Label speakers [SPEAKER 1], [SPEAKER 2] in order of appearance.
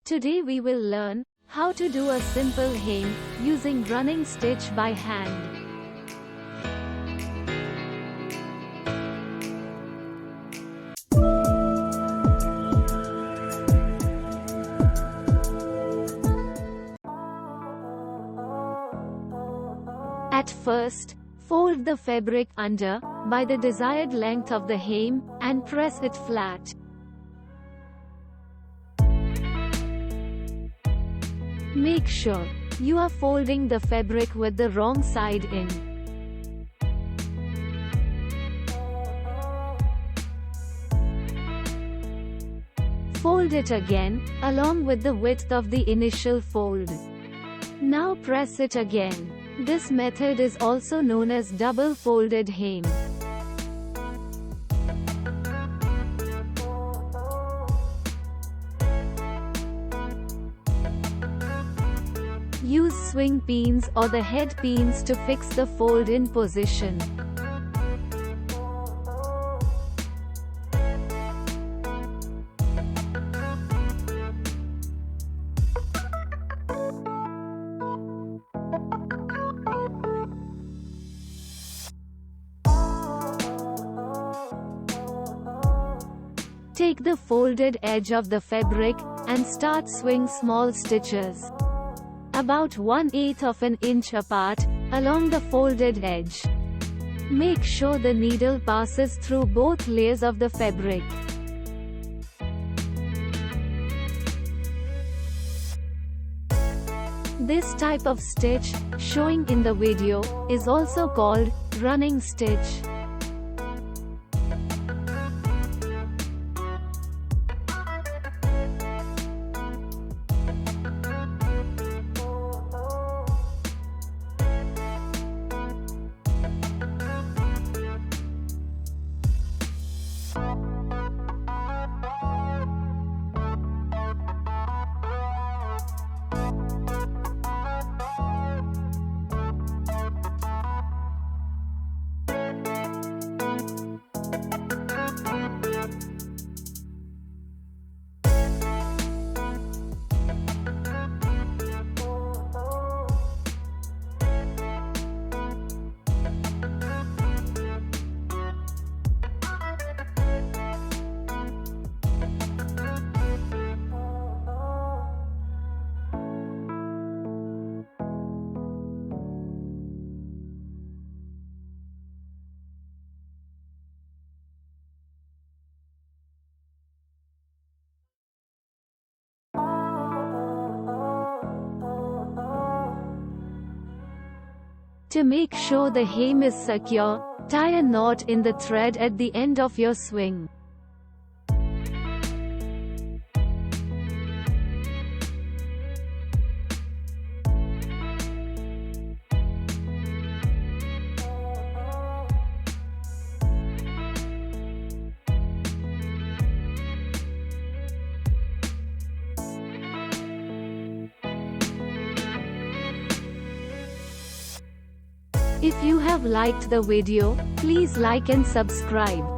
[SPEAKER 1] Today we will learn how to do a simple hem using running stitch by hand. At first, fold the fabric under, by the desired length of the hem, and press it flat. Make sure you are folding the fabric with the wrong side in. Fold it again, along with the width of the initial fold. Now press it again. This method is also known as double-folded hem. Use swing pins or the head pins to fix the fold in position. Take the folded edge of the fabric, and start swing small stitches. About 1/8 of an inch apart, along the folded edge. Make sure the needle passes through both layers of the fabric. This type of stitch, showing in the video, is also called running stitch. To make sure the hem is secure, tie a knot in the thread at the end of your swing. If you have liked the video, please like and subscribe.